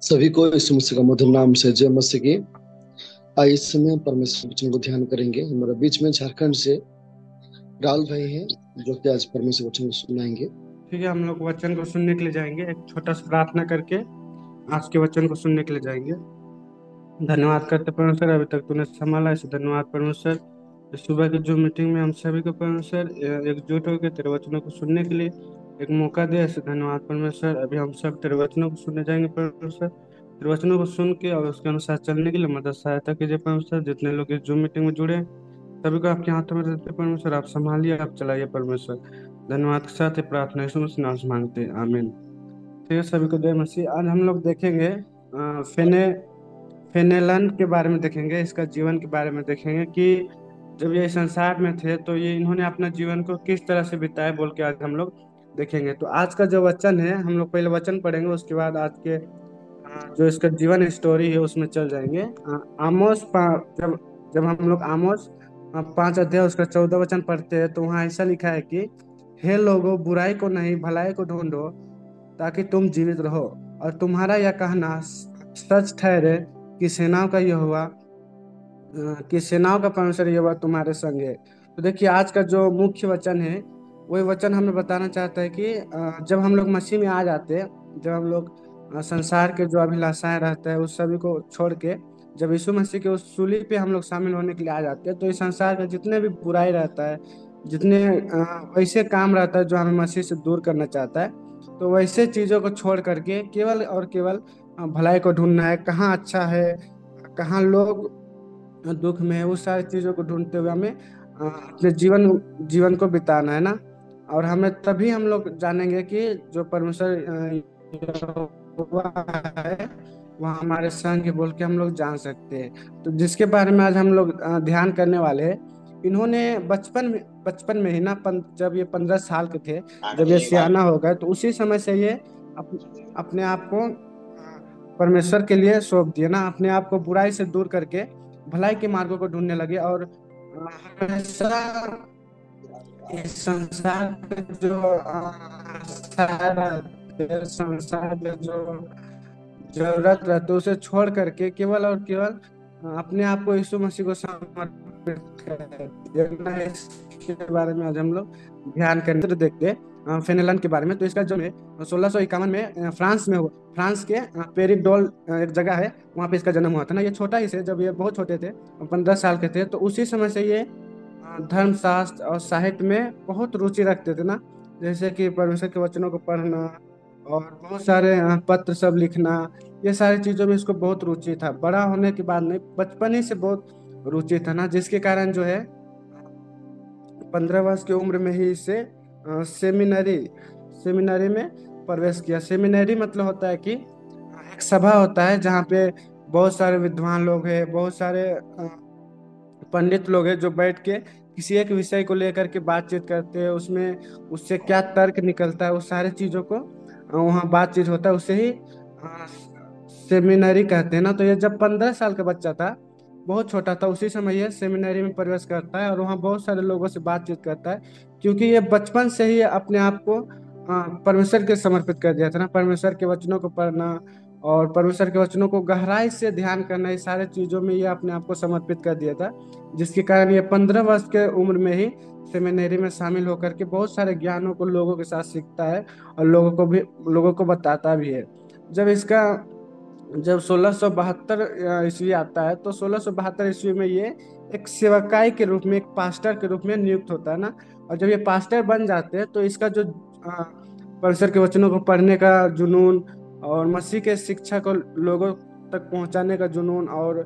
सभी को यीशु मसीह का मधुर नाम से जय मसीह की। आइए इस समय परमेश्वर के वचन को ध्यान करेंगे। हमारे बीच में झारखंड से राहुल भाई हैं जो कि आज परमेश्वर वचन को सुनाएंगे। ठीक है, हम लोग वचन को सुनने के लिए जाएंगे। एक छोटा सा प्रार्थना करके आज के वचन को सुनने के लिए जाएंगे। धन्यवाद करते परमेश्वर, अभी तक तूने संभाला, इसे धन्यवाद परमेश्वर। इस सुबह की जो मीटिंग में हम सभी को परमेश्वर एकजुट होकर तेरे वचनों को सुनने के लिए एक मौका दिया, इसे धन्यवाद परमेश्वर। अभी हम सब तेरे वचनों को सुनने जाएंगे परमेश्वर। तेरे वचनों को सुन के और उसके अनुसार चलने के लिए मदद सहायता कीजिए परमेश्वर। जितने लोग इस जूम मीटिंग में जुड़े हैं, सभी को आपके हाथों में देते हैं परमेश्वर। आप संभालिए, आप चलाइए परमेश्वर। धन्यवाद के साथ ये प्रार्थना यीशु मसीह नाम से मांगते हैं, आमीन। ठीक है, सभी को जय मसीह। आज हम लोग देखेंगे फेनेलन के बारे में देखेंगे, इसका जीवन के बारे में देखेंगे कि जब ये संसार में थे तो ये इन्होंने अपना जीवन को किस तरह से बिताया बोल के आज हम लोग देखेंगे। तो आज का जो वचन है, हम लोग पहले वचन पढ़ेंगे, उसके बाद आज के जो इसका जीवन स्टोरी है उसमें चल जाएंगे। जब जब हम लोग आमोस 5 अध्याय उसका 14 वचन पढ़ते हैं तो वहाँ ऐसा लिखा है कि हे लोगों, बुराई को नहीं भलाई को ढूंढो ताकि तुम जीवित रहो, और तुम्हारा यह कहना सच ठहरे कि सेनाओं का यहोवा कि सेनाओं का परमेश्वर यहोवा तुम्हारे संग है। तो देखिए, आज का जो मुख्य वचन है वही वचन हमें बताना चाहता है कि जब हम लोग मसीह में आ जाते हैं, जब हम लोग संसार के जो अभिलाषाएं रहता है उस सभी को छोड़ के जब यीशु मसीह के उस सूली पे हम लोग शामिल होने के लिए आ जाते हैं, तो इस संसार का जितने भी बुराई रहता है, जितने वैसे काम रहता है जो हमें मसीह से दूर करना चाहता है, तो वैसे चीजों को छोड़ करके केवल और केवल भलाई को ढूंढना है। कहाँ अच्छा है, कहाँ लोग दुख में है, उस सारी चीजों को ढूंढते हुए हमें अपने जीवन जीवन को बिताना है ना। और हमें तभी हम लोग जानेंगे कि जो परमेश्वर यहोवा है वह हमारे संग है बोल के हम लोग जान सकते हैं। तो जिसके बारे में आज हम लोग ध्यान करने वाले हैं, इन्होंने बचपन में ही ना, जब ये 15 साल के थे, जब ये सियाना हो गए, तो उसी समय से ये अपने आप को परमेश्वर के लिए सौंप दिया ना। अपने आप को बुराई से दूर करके भलाई के मार्गों को ढूंढने लगे। और हमेशा इस संसार पे जो संसार में जो जरूरत रहती है उसे छोड़ करके केवल और केवल अपने आप को यीशु मसीह को समर्पित कर देना। इसके बारे में आज हम लोग ध्यान केंद्र देखते हैं फेनेलन के बारे में। तो इसका जो है 1651 में फ्रांस में हुआ। फ्रांस के पेरिडोल एक जगह है, वहाँ पे इसका जन्म हुआ था ना। ये छोटा ही से, जब ये बहुत छोटे थे, 15 साल के थे, तो उसी समय से ये धर्मशास्त्र और साहित्य में बहुत रुचि रखते थे ना। जैसे कि परमेश्वर के वचनों को पढ़ना और बहुत सारे पत्र सब लिखना, ये सारी चीजों में इसको बहुत रुचि था। बड़ा होने के बाद नहीं, बचपन ही से बहुत रुचि था ना, जिसके कारण जो है 15 वर्ष की उम्र में ही इसे सेमिनरी सेमिनरी में प्रवेश किया। सेमिनरी मतलब होता है कि एक सभा होता है जहाँ पे बहुत सारे विद्वान लोग हैं, बहुत सारे पंडित लोग हैं जो बैठ के किसी एक विषय को लेकर के बातचीत करते हैं। उसमें उससे क्या तर्क निकलता है, उस सारी चीजों को वहाँ बातचीत होता है, उसे ही सेमिनरी कहते हैं ना। तो ये जब 15 साल का बच्चा था, बहुत छोटा था, उसी समय ये सेमिनरी में प्रवेश करता है और वहाँ बहुत सारे लोगों से बातचीत करता है, क्योंकि ये बचपन से ही अपने आप को परमेश्वर के समर्पित कर दिया था ना। परमेश्वर के वचनों को पढ़ना और परमेश्वर के वचनों को गहराई से ध्यान करना, ये सारे चीजों में ये अपने आप को समर्पित कर दिया था। जिसके कारण ये 15 वर्ष के उम्र में ही सेमिनरी में शामिल होकर के बहुत सारे ज्ञानों को लोगों के साथ सीखता है और लोगों को बताता भी है। जब इसका जब 1672 ईस्वी आता है, तो 1672 ईस्वी में ये एक सेवकाई के रूप में, एक पास्टर के रूप में नियुक्त होता है ना। और जब ये पास्टर बन जाते हैं तो इसका जो परमेश्वर के वचनों को पढ़ने का जुनून और मसीह के शिक्षा को लोगों तक पहुंचाने का जुनून और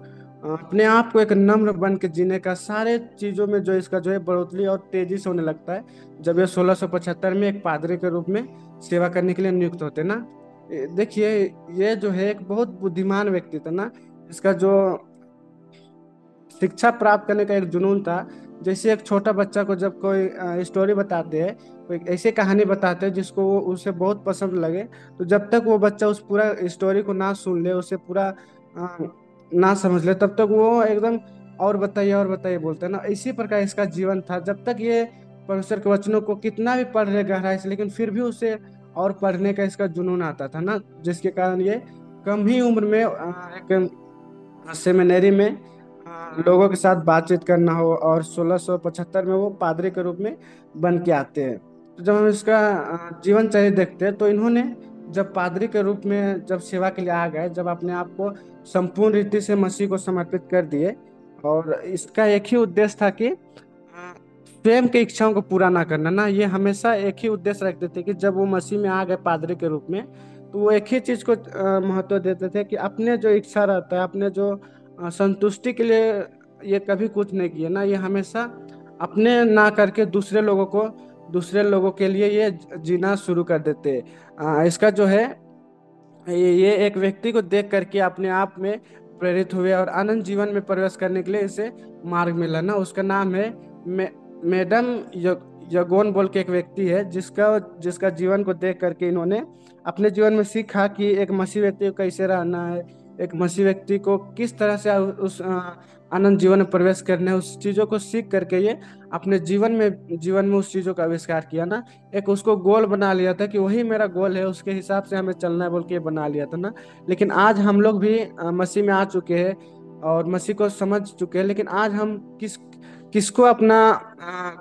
अपने आप को एक नम्र बन के जीने का, सारे चीजों में जो इसका जो है बढ़ोतरी और तेजी से होने लगता है जब ये 1675 में एक पादरी के रूप में सेवा करने के लिए नियुक्त होते हैं ना। देखिए, ये जो है एक बहुत बुद्धिमान व्यक्ति था ना। इसका जो शिक्षा प्राप्त करने का एक जुनून था। जैसे एक छोटा बच्चा को जब कोई स्टोरी बताते हैं, कोई ऐसी कहानी बताते हैं जिसको वो उसे बहुत पसंद लगे, तो जब तक वो बच्चा उस पूरा स्टोरी को ना सुन ले, उसे पूरा अ, ना समझ ले, तब तक वो एकदम और बताइए बोलते हैं ना। इसी प्रकार इसका जीवन था। जब तक ये परमेश्वर के वचनों को कितना भी पढ़ ले गहराई से, लेकिन फिर भी उसे और पढ़ने का इसका जुनून आता था ना, जिसके कारण ये कम ही उम्र में एक सेमिनरी में लोगों के साथ बातचीत करना हो, और 1675 में वो पादरी के रूप में बन के आते हैं। तो जब हम इसका जीवन चरित्र देखते हैं, तो इन्होंने जब पादरी के रूप में जब सेवा के लिए आ गए, जब अपने आप को संपूर्ण रीति से मसीह को समर्पित कर दिए, और इसका एक ही उद्देश्य था कि स्वयं की इच्छाओं को पूरा ना करना ना, ये हमेशा एक ही उद्देश्य रखते थे कि जब वो मसीह में आ गए पादरी के रूप में, तो वो एक ही चीज को महत्व देते थे कि अपने जो इच्छा रहता है, अपने जो संतुष्टि के लिए ये कभी कुछ नहीं किए ना, ये हमेशा अपने ना करके दूसरे लोगों के लिए ये जीना शुरू कर देते। इसका जो है, ये एक व्यक्ति को देख करके अपने आप में प्रेरित हुए और अनंत जीवन में प्रवेश करने के लिए इसे मार्ग मिला ना। उसका नाम है मैडम यगोन बोल के एक व्यक्ति है, जिसका जिसका जीवन को देख करके इन्होंने अपने जीवन में सीखा कि एक मसीह व्यक्ति को कैसे रहना है, एक मसीह व्यक्ति को किस तरह से उस अनंत जीवन में प्रवेश करना है। उस चीजों को सीख करके ये अपने जीवन में उस चीजों का आविष्कार किया ना। एक उसको गोल बना लिया था कि वही मेरा गोल है, उसके हिसाब से हमें चलना है बोल के बना लिया था ना। लेकिन आज हम लोग भी मसीह में आ चुके हैं और मसीह को समझ चुके हैं, लेकिन आज हम किसको अपना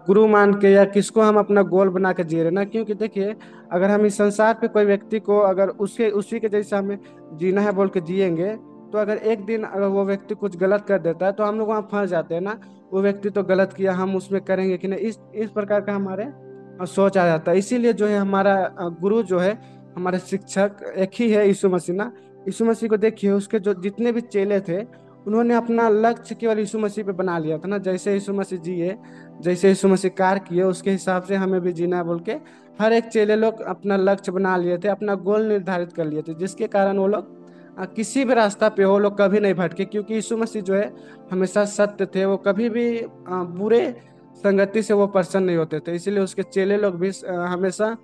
गुरु मान के या किसको हम अपना गोल बना के जी रहे हैं ना। क्योंकि देखिए, अगर हम इस संसार पे कोई व्यक्ति को अगर उसके उसी के जैसा हमें जीना है बोल के जिएंगे, तो अगर एक दिन अगर वो व्यक्ति कुछ गलत कर देता है, तो हम लोग वहाँ फंस जाते हैं ना। वो व्यक्ति तो गलत किया, हम उसमें करेंगे कि नहीं, इस प्रकार का हमारे सोच आ जाता है। इसीलिए जो है हमारा गुरु जो है, हमारे शिक्षक एक ही है, यीशु मसीह ना। यीशु मसीह को देखिए, उसके जो जितने भी चेले थे, उन्होंने अपना लक्ष्य केवल यीशु मसीह पे बना लिया था ना। जैसे यीशु मसीह जिए, जैसे यीशु मसीह कार्य किए, उसके हिसाब से हमें भी जीना है बोल के हर एक चेले लोग अपना लक्ष्य बना लिए थे, अपना गोल निर्धारित कर लिए थे, जिसके कारण वो लोग किसी भी रास्ता पे हो लोग कभी नहीं भटके। क्योंकि यीशु मसीह जो है हमेशा सत्य थे, वो कभी भी बुरे संगति से वो पर्सन नहीं होते थे। इसीलिए उसके चेले लोग भी हमेशा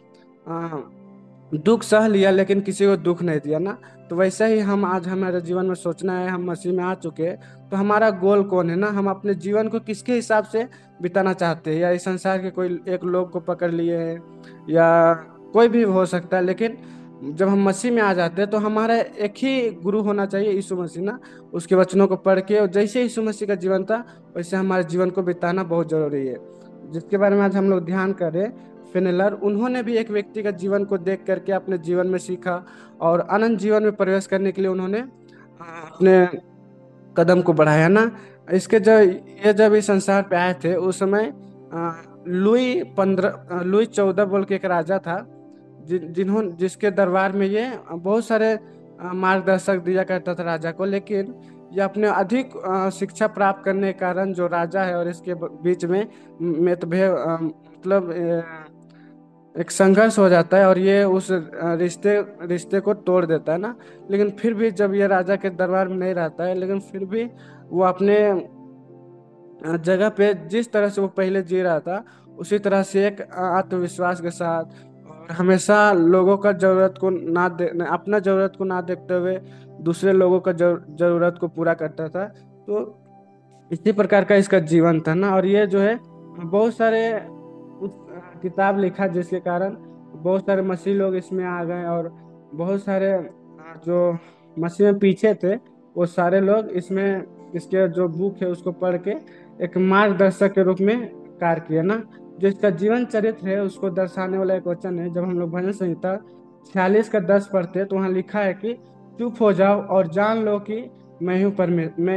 दुख सह लिया, लेकिन किसी को दुख नहीं दिया ना। तो वैसे ही हम आज हमारे जीवन में सोचना है, हम मसीह में आ चुके हैं, तो हमारा गोल कौन है ना। हम अपने जीवन को किसके हिसाब से बिताना चाहते हैं, या इस संसार के कोई एक लोग को पकड़ लिए हैं, या कोई भी हो सकता है। लेकिन जब हम मसीह में आ जाते हैं, तो हमारा एक ही गुरु होना चाहिए, यीशु मसीह ना। उसके वचनों को पढ़ के, और जैसे यीशु मसीह का जीवन था वैसे हमारे जीवन को बिताना बहुत जरूरी है, जिसके बारे में आज हम लोग ध्यान करें। फिनलर, उन्होंने भी एक व्यक्ति का जीवन को देख करके अपने जीवन में सीखा, और अनंत जीवन में प्रवेश करने के लिए उन्होंने अपने कदम को बढ़ाया ना। इसके जब इस संसार पे आए थे, उस समय लुई 14 बोल के एक राजा था, जिसके दरबार में ये बहुत सारे मार्गदर्शक दिया करता था राजा को। लेकिन ये अपने अधिक शिक्षा प्राप्त करने के कारण जो राजा है और इसके बीच में मतभेद, मतलब एक संघर्ष हो जाता है, और ये उस रिश्ते रिश्ते को तोड़ देता है ना। लेकिन फिर भी जब ये राजा के दरबार में नहीं रहता है, लेकिन फिर भी वो अपने जगह पे जिस तरह से वो पहले जी रहा था, उसी तरह से एक आत्मविश्वास के साथ, और हमेशा लोगों का जरूरत को अपना जरूरत को ना देखते हुए दूसरे लोगों का जरूरत को पूरा करता था। तो इसी प्रकार का इसका जीवन था ना। और ये जो है बहुत सारे किताब लिखा, जिसके कारण बहुत सारे मसीह लोग इसमें आ गए, और बहुत सारे जो मसीह में पीछे थे, वो सारे लोग इसमें इसके जो बुक है उसको पढ़ के एक मार्गदर्शक के रूप में कार्य किया ना। जो इसका जीवन चरित्र है उसको दर्शाने वाला एक वचन है। जब हम लोग भजन संहिता 46 का 10 पढ़ते हैं, तो वहाँ लिखा है कि चुप हो जाओ और जान लो कि मैं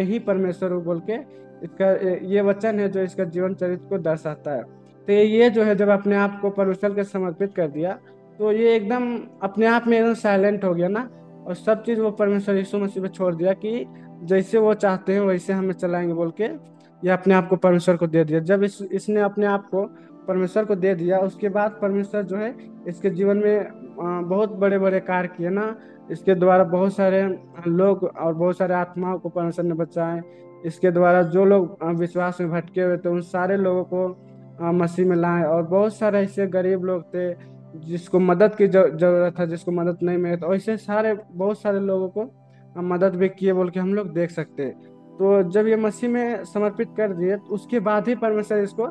ही परमेश्वर हूँ बोल के इसका ये वचन है जो इसका जीवन चरित्र को दर्शाता है। तो ये जो है, जब अपने आप को परमेश्वर के समर्पित कर दिया, तो ये एकदम अपने आप में एकदम साइलेंट हो गया ना, और सब चीज वो परमेश्वर यीशु मसीह पे छोड़ दिया कि जैसे वो चाहते हैं वैसे हमें चलाएंगे बोल के ये अपने आप को परमेश्वर को दे दिया। जब इसने अपने आप को परमेश्वर को दे दिया, उसके बाद परमेश्वर जो है इसके जीवन में बहुत बड़े बड़े कार्य किए ना। इसके द्वारा बहुत सारे लोग और बहुत सारे आत्माओं को परमेश्वर ने बचाए। इसके द्वारा जो लोग विश्वास में भटके हुए थे, उन सारे लोगों को मसीह में लाए। और बहुत सारे ऐसे गरीब लोग थे जिसको मदद की जरूरत था, जिसको मदद नहीं मिली, तो ऐसे सारे बहुत सारे लोगों को मदद भी किए बोल के हम लोग देख सकते हैं। तो जब ये मसीह में समर्पित कर दिए, तो उसके बाद ही परमेश्वर इसको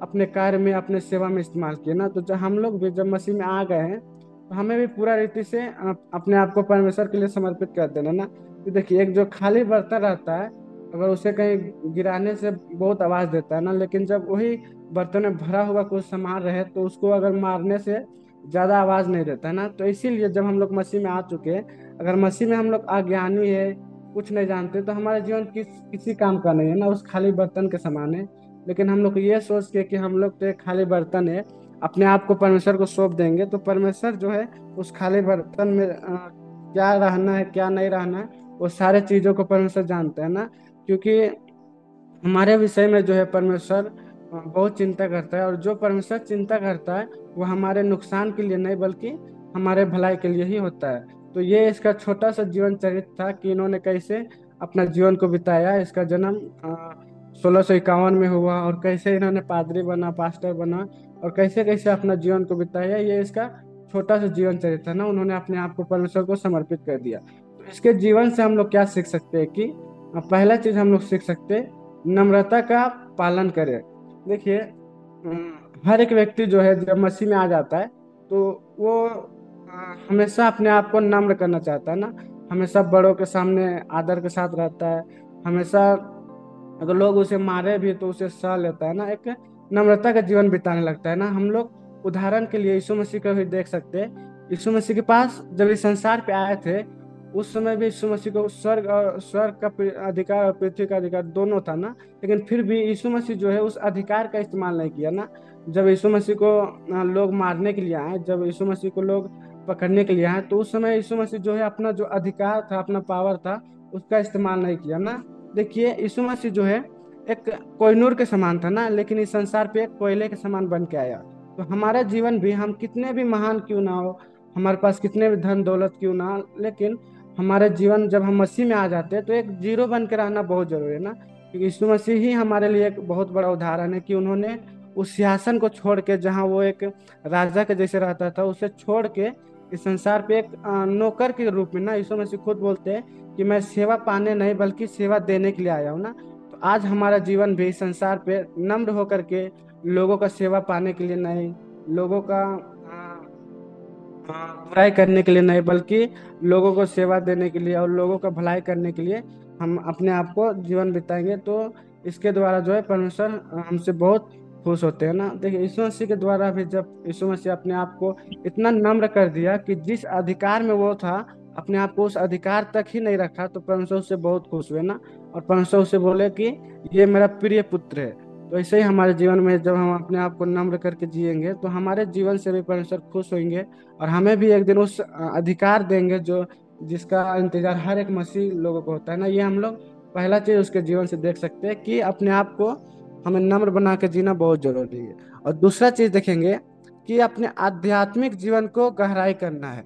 अपने कार्य में, अपने सेवा में इस्तेमाल किए ना। तो जब हम लोग भी जब मसीह में आ गए हैं, तो हमें भी पूरा रीति से अपने आप को परमेश्वर के लिए समर्पित कर देना ना। तो देखिए, एक जो खाली बर्तन रहता है, अगर उसे कहीं गिराने से बहुत आवाज देता है ना, लेकिन जब वही बर्तन में भरा हुआ कुछ सामान रहे तो उसको अगर मारने से ज्यादा आवाज नहीं देता है ना। तो इसीलिए जब हम लोग मसीह में आ चुके हैं, अगर मसीह में हम लोग अज्ञानी है, कुछ नहीं जानते, तो हमारा जीवन किसी काम का नहीं है ना, उस खाली बर्तन के समान है। लेकिन हम लोग ये सोच के कि हम लोग तो एक खाली बर्तन है, अपने आप को परमेश्वर को सौंप देंगे, तो परमेश्वर जो है उस खाली बर्तन में क्या रहना है क्या नहीं रहना है, वो सारे चीजों को परमेश्वर जानते हैं ना। क्योंकि हमारे विषय में जो है परमेश्वर बहुत चिंता करता है, और जो परमेश्वर चिंता करता है वो हमारे नुकसान के लिए नहीं बल्कि हमारे भलाई के लिए ही होता है। तो ये इसका छोटा सा जीवन चरित्र था कि इन्होंने कैसे अपना जीवन को बिताया। इसका जन्म 1651 में हुआ, और कैसे इन्होंने पादरी बना, पास्टर बना, और कैसे कैसे अपना जीवन को बिताया, ये इसका छोटा सा जीवन चरित्र था ना। उन्होंने अपने आप को परमेश्वर को समर्पित कर दिया। तो इसके जीवन से हम लोग क्या सीख सकते हैं कि पहला चीज हम लोग सीख सकते हैं, नम्रता का पालन करें। देखिए, हर एक व्यक्ति जो है जब मसीह में आ जाता है तो वो हमेशा अपने आप को नम्र करना चाहता है ना। हमेशा बड़ों के सामने आदर के साथ रहता है। हमेशा अगर लोग उसे मारे भी तो उसे सह लेता है ना, एक नम्रता का जीवन बिताने लगता है ना। हम लोग उदाहरण के लिए यीशु मसीह को भी देख सकते हैं। यीशु मसीह के पास जब इस संसार पे आए थे, उस समय भी यीशु मसीह को स्वर्ग का अधिकार और पृथ्वी का अधिकार दोनों था ना। लेकिन फिर भी यीशु मसीह जो है उस अधिकार का इस्तेमाल नहीं किया ना। जब यीशु मसीह को लोग मारने के लिए आए, जब यीशु मसीह को लोग पकड़ने के लिए आए, तो उस समय यीशु मसीह जो है अपना जो अधिकार था, अपना पावर था, उसका इस्तेमाल नहीं किया ना। देखिए, यीशु मसीह जो है एक कोहिनूर के समान था ना, लेकिन इस संसार पे एक कोयले के समान बन के आया। तो हमारा जीवन भी, हम कितने भी महान क्यों ना हो, हमारे पास कितने भी धन दौलत क्यों ना हो, लेकिन हमारे जीवन जब हम मसीह में आ जाते हैं तो एक जीरो बन के रहना बहुत जरूरी है ना। क्योंकि यीशु मसीह ही हमारे लिए एक बहुत बड़ा उदाहरण है कि उन्होंने उस सिंहासन को छोड़ के, जहाँ वो एक राजा के जैसे रहता था, उसे छोड़ के इस संसार पे एक नौकर के रूप में ना, यीशु मसीह खुद बोलते हैं कि मैं सेवा पाने नहीं बल्कि सेवा देने के लिए आया हूँ ना। तो आज हमारा जीवन भी इस संसार पे नम्र होकर के, लोगों का सेवा पाने के लिए नहीं, लोगों का बुराई करने के लिए नहीं, बल्कि लोगों को सेवा देने के लिए और लोगों का भलाई करने के लिए हम अपने आप को जीवन बिताएंगे। तो इसके द्वारा जो है परमेश्वर हमसे बहुत खुश होते हैं ना। देखिए, यीशु मसीह के द्वारा भी जब यीशु मसीह अपने आप को इतना नम्र कर दिया कि जिस अधिकार में वो था, अपने आप को उस अधिकार तक ही नहीं रखा, तो परमेश्वर उससे बहुत खुश हुए ना। और परमेश्वर उससे बोले कि ये मेरा प्रिय पुत्र है। तो ऐसे ही हमारे जीवन में जब हम अपने आप को नम्र करके जिएंगे तो हमारे जीवन से भी परमेश्वर खुश होंगे, और हमें भी एक दिन उस अधिकार देंगे जो जिसका इंतजार हर एक मसीह लोगों को होता है ना। ये हम लोग पहला चीज उसके जीवन से देख सकते हैं कि अपने आप को हमें नम्र बना के जीना बहुत जरूरी है। और दूसरा चीज देखेंगे कि अपने आध्यात्मिक जीवन को गहराई करना है।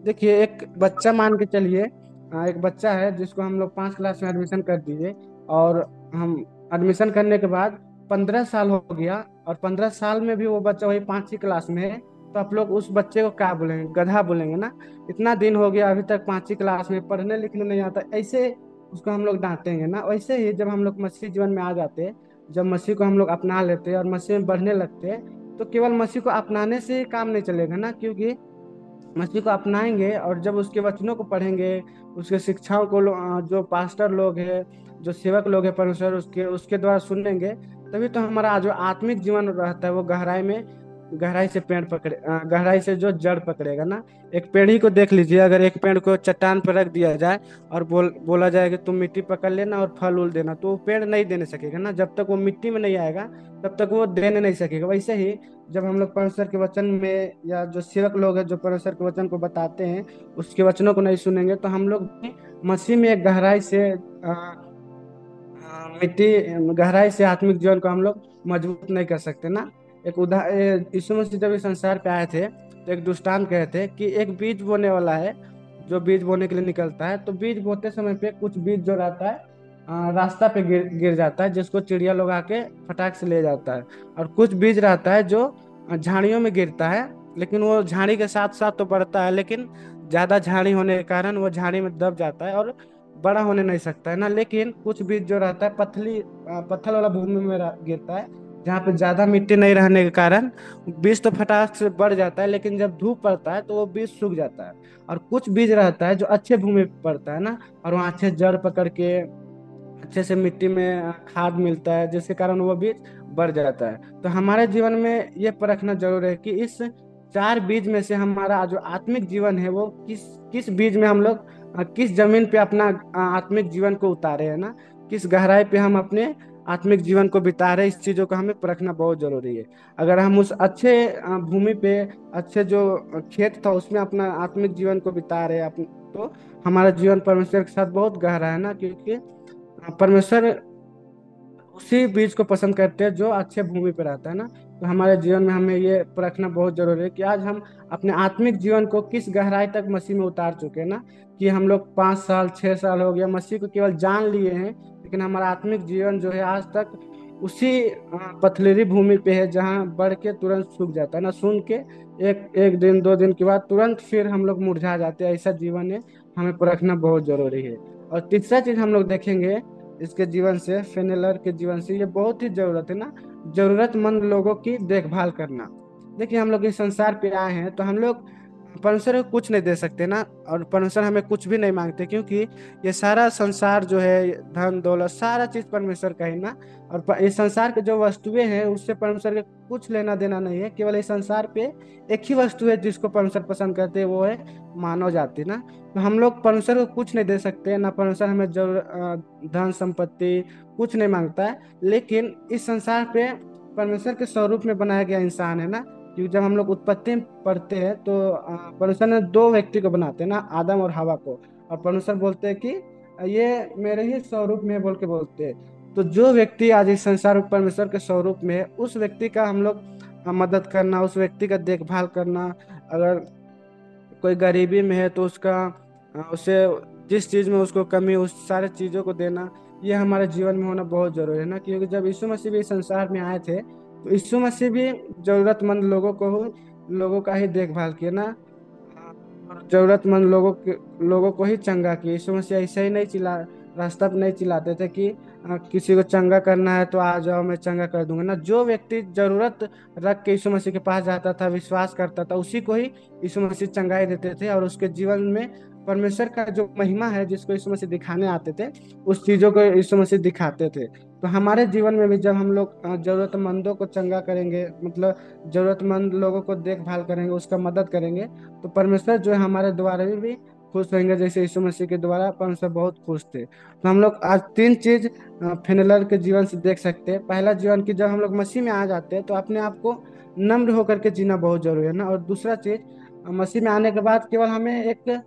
देखिए, एक बच्चा मान के चलिए, एक बच्चा है जिसको हम लोग 5 क्लास में एडमिशन कर दिए, और हम एडमिशन करने के बाद 15 साल हो गया, और 15 साल में भी वो बच्चा वही 5 ही क्लास में है। तो आप लोग उस बच्चे को क्या बोलेंगे? गधा बोलेंगे ना। इतना दिन हो गया अभी तक 5 ही क्लास में, पढ़ने लिखने नहीं आता, ऐसे उसको हम लोग डांटेंगे ना। वैसे ही जब हम लोग मसीह जीवन में आ जाते हैं, जब मसीह को हम लोग अपना लेते हैं और मसीह में बढ़ने लगते हैं, तो केवल मसीह को अपनाने से ही काम नहीं चलेगा ना। क्योंकि मसीह को अपनाएंगे और जब उसके वचनों को पढ़ेंगे, उसके शिक्षाओं को जो पास्टर लोग हैं, जो सेवक लोग हैं परमेश्वर, उसके उसके द्वारा सुनेंगे, तभी तो हमारा जो आत्मिक जीवन रहता है वो गहराई से गहराई से जो जड़ पकड़ेगा ना। एक पेड़ ही को देख लीजिए, अगर एक पेड़ को चट्टान पर रख दिया जाए और बोला जाए कि तुम मिट्टी पकड़ लेना और फल उल देना, तो वो पेड़ नहीं देने सकेगा ना। जब तक वो मिट्टी में नहीं आएगा तब तक वो देने नहीं सकेगा। वैसे ही जब हम लोग परमेश्वर के वचन में, या जो सेवक लोग हैं जो परमेश्वर के वचन को बताते हैं, उसके वचनों को नहीं सुनेंगे, तो हम लोग भी मसीह में एक मिट्टी गहराई से आत्मिक जीवन को हम लोग मजबूत नहीं कर सकते ना। यीशु मसीह जब इस संसार पे आए थे तो एक दृष्टांत कहे थे कि एक बीज बोने वाला है, जो बीज बोने के लिए निकलता है। तो बीज बोते समय पे कुछ बीज जो रहता है रास्ता पे गिर जाता है, जिसको चिड़िया लोग आके फटाक से ले जाता है। और कुछ बीज रहता है जो झाड़ियों में गिरता है, लेकिन वो झाड़ी के साथ साथ तो बढ़ता है, लेकिन ज्यादा झाड़ी होने के कारण वो झाड़ी में दब जाता है और बड़ा होने नहीं सकता है ना। लेकिन कुछ बीज जो रहता है पत्थल वाला भूमि में गिरता है, जहाँ पे ज्यादा मिट्टी नहीं रहने के कारण बीज तो फटाक से बढ़ जाता है, लेकिन जब धूप पड़ता है तो वो बीज सूख जाता है। और कुछ बीज रहता है जो अच्छे भूमि पे पड़ता है ना, और वहाँ अच्छे जड़ पकड़ के अच्छे से मिट्टी में खाद मिलता है, जिसके कारण वो बीज बढ़ जाता है। तो हमारे जीवन में ये परखना जरूर है कि इस चार बीज में से हमारा जो आत्मिक जीवन है वो किस किस बीज में हम लोग किस जमीन पे अपना आत्मिक जीवन को उतारे हैं ना, किस गहराई पे हम अपने आत्मिक जीवन को बिता रहे हैं। इस चीजों का हमें परखना बहुत जरूरी है। अगर हम उस अच्छे भूमि पे, अच्छे जो खेत था उसमें अपना आत्मिक जीवन को बिता रहे हैं तो हमारा जीवन परमेश्वर के साथ बहुत गहरा है ना, क्योंकि परमेश्वर उसी बीज को पसंद करते हैं जो अच्छे भूमि पर रहता है ना। तो हमारे जीवन में हमें ये परखना बहुत जरूरी है कि आज हम अपने आत्मिक जीवन को किस गहराई तक मसीह में उतार चुके हैं ना, कि हम लोग 5 साल 6 साल हो गया मसीह को केवल जान लिए हैं, लेकिन हमारा आत्मिक जीवन जो है आज तक उसी पथरीली भूमि पे है जहाँ बढ़ के तुरंत सूख जाता है ना, सुन के एक एक दिन 2 दिन के बाद तुरंत फिर हम लोग मुरझा जाते हैं। ऐसा जीवन है, हमें परखना बहुत जरूरी है। और तीसरा चीज हम लोग देखेंगे इसके जीवन से, फेनेलर के जीवन से, ये बहुत ही जरूरत है ना, जरूरतमंद लोगों की देखभाल करना। देखिए हम लोग इस संसार पे आए हैं तो हम लोग परमेश्वर को कुछ नहीं दे सकते ना, और परमेश्वर हमें कुछ भी नहीं मांगते, क्योंकि ये सारा संसार जो है, धन दौलत सारा चीज परमेश्वर का ही ना। और इस संसार के जो वस्तुएं हैं उससे परमेश्वर के कुछ लेना देना नहीं है। केवल इस संसार पे एक ही वस्तु है जिसको परमेश्वर पसंद करते हैं, वो है मानव जाति ना। तो हम लोग परमेश्वर को कुछ नहीं दे सकते ना, परमेश्वर हमें धन संपत्ति कुछ नहीं मांगता है। लेकिन इस संसार पे परमेश्वर के स्वरूप में बनाया गया इंसान है ना, क्योंकि जब हम लोग उत्पत्ति में पढ़ते हैं तो परमेश्वर ने दो व्यक्ति को बनाते हैं ना, आदम और हवा को। और परमेश्वर बोलते हैं कि ये मेरे ही स्वरूप में बोल के बोलते हैं। तो जो व्यक्ति आज इस संसार में परमेश्वर के स्वरूप में है, उस व्यक्ति का हम लोग मदद करना, उस व्यक्ति का देखभाल करना। अगर कोई गरीबी में है तो उसका उसे जिस चीज में उसको कमी उस सारे चीजों को देना, ये हमारे जीवन में होना बहुत जरूरी है ना। क्योंकि जब यीशु मसीह भी इस संसार में आए थे तो यीशु मसीह भी जरूरतमंद लोगों का ही देखभाल किया ना, और जरूरतमंद लोगों को ही चंगा किया। यीशु मसीह ऐसे ही नहीं चिल्ला रास्ता पे नहीं चिल्लाते थे कि किसी को चंगा करना है तो आ जाओ मैं चंगा कर दूंगा ना। जो व्यक्ति जरूरत रख के यीशु मसीह के पास जाता था, विश्वास करता था, उसी को ही यीशु मसीह चंगाई देते थे, और उसके जीवन में परमेश्वर का जो महिमा है जिसको यीशु मसीह दिखाने आते थे, उस चीजों को यीशु मसीह दिखाते थे। तो हमारे जीवन में भी जब हम लोग जरूरतमंदों को चंगा करेंगे, मतलब जरूरतमंद लोगों को देखभाल करेंगे, उसका मदद करेंगे, तो परमेश्वर जो है हमारे द्वारा भी खुश रहेंगे, जैसे यीशु मसीह के द्वारा परमेश्वर बहुत खुश थे। तो हम लोग आज तीन चीज फिनलर के जीवन से देख सकते हैं। पहला जीवन की, जब हम लोग मसीह में आ जाते हैं तो अपने आप को नम्र होकर के जीना बहुत जरूरी है ना। और दूसरा चीज, मसीह में आने के बाद केवल हमें एक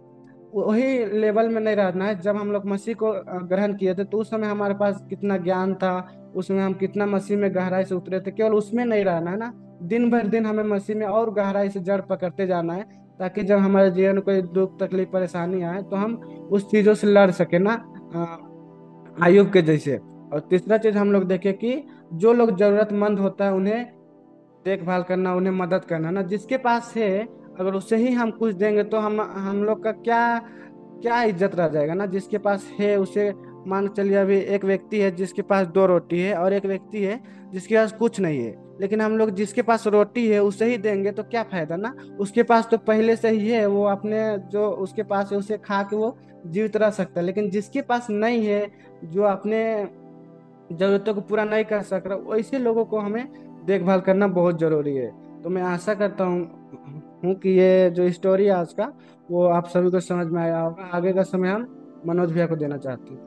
वही लेवल में नहीं रहना है। जब हम लोग मसीह को ग्रहण किए थे तो उस समय हमारे पास कितना ज्ञान था, उसमें हम कितना मसीह में गहराई से उतरे थे, केवल उसमें नहीं रहना है ना। दिन भर दिन हमें मसीह में और गहराई से जड़ पकड़ते जाना है, ताकि जब हमारे जीवन में कोई दुख तकलीफ परेशानी आए तो हम उस चीजों से लड़ सके ना, आयुब के जैसे। और तीसरा चीज हम लोग देखें कि जो लोग जरूरतमंद होता है उन्हें देखभाल करना, उन्हें मदद करना ना। जिसके पास है अगर उससे ही हम कुछ देंगे तो हम लोग का क्या क्या इज्जत रह जाएगा ना। जिसके पास है उसे, मान के चलिए अभी एक व्यक्ति है जिसके पास 2 रोटी है, और एक व्यक्ति है जिसके पास कुछ नहीं है, लेकिन हम लोग जिसके पास रोटी है उसे ही देंगे तो क्या फायदा ना। उसके पास तो पहले से ही है, वो अपने जो उसके पास है उसे खा के वो जीवित रह सकता है। लेकिन जिसके पास नहीं है, जो अपने जरूरतों को पूरा नहीं कर सक रहा, वैसे लोगों को हमें देखभाल करना बहुत जरूरी है। तो मैं आशा करता हूँ कि ये जो स्टोरी है आज का, वो आप सभी को समझ में आया होगा। आगे का समय हम मनोज भैया को देना चाहते हैं।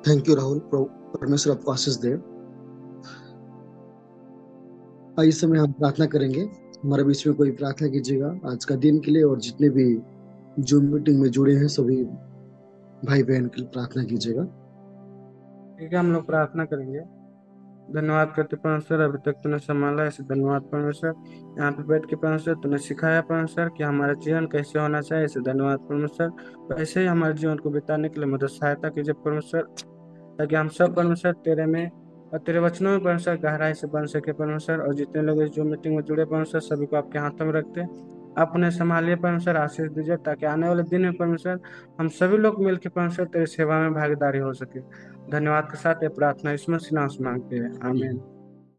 Thank you Rahul. परमेश्वर आपको आशीष दे। इस समय हम प्रार्थना करेंगे। हमारे बीच में कोई प्रार्थना कीजिएगा आज का दिन के लिए, और जितने भी जूम मीटिंग में जुड़े हैं सभी भाई बहन के लिए प्रार्थना कीजिएगा। ठीक है, हम लोग प्रार्थना करेंगे। धन्यवाद करते परमेश्वर, अभी तक तूने संभाला, ऐसे धन्यवाद परमेश्वर। यहाँ पे बैठ के परमेश्वर तूने सिखाया परमेश्वर कि हमारा जीवन कैसे होना चाहिए, ऐसे धन्यवाद परमेश्वर। वैसे ही हमारे जीवन को बिताने के लिए मदद सहायता कीजिए परमेश्वर, ताकि हम सब परमेश्वर तेरे में और तेरे वचनों में परमेश्वर गहराई से बन सके परमेश्वर। और जितने लोग इस जो मीटिंग में जुड़े परमेश्वर, सभी को आपके हाथों में रखते अपने संभालिए परमेश्वर, आशीष दीजिए, ताकि आने वाले दिन में परमेश्वर हम सभी लोग मिलकर परमेश्वर तेरी सेवा में भागीदारी हो सके। धन्यवाद के साथ ये प्रार्थना इसमें सिना मांगते हैं, आमीन।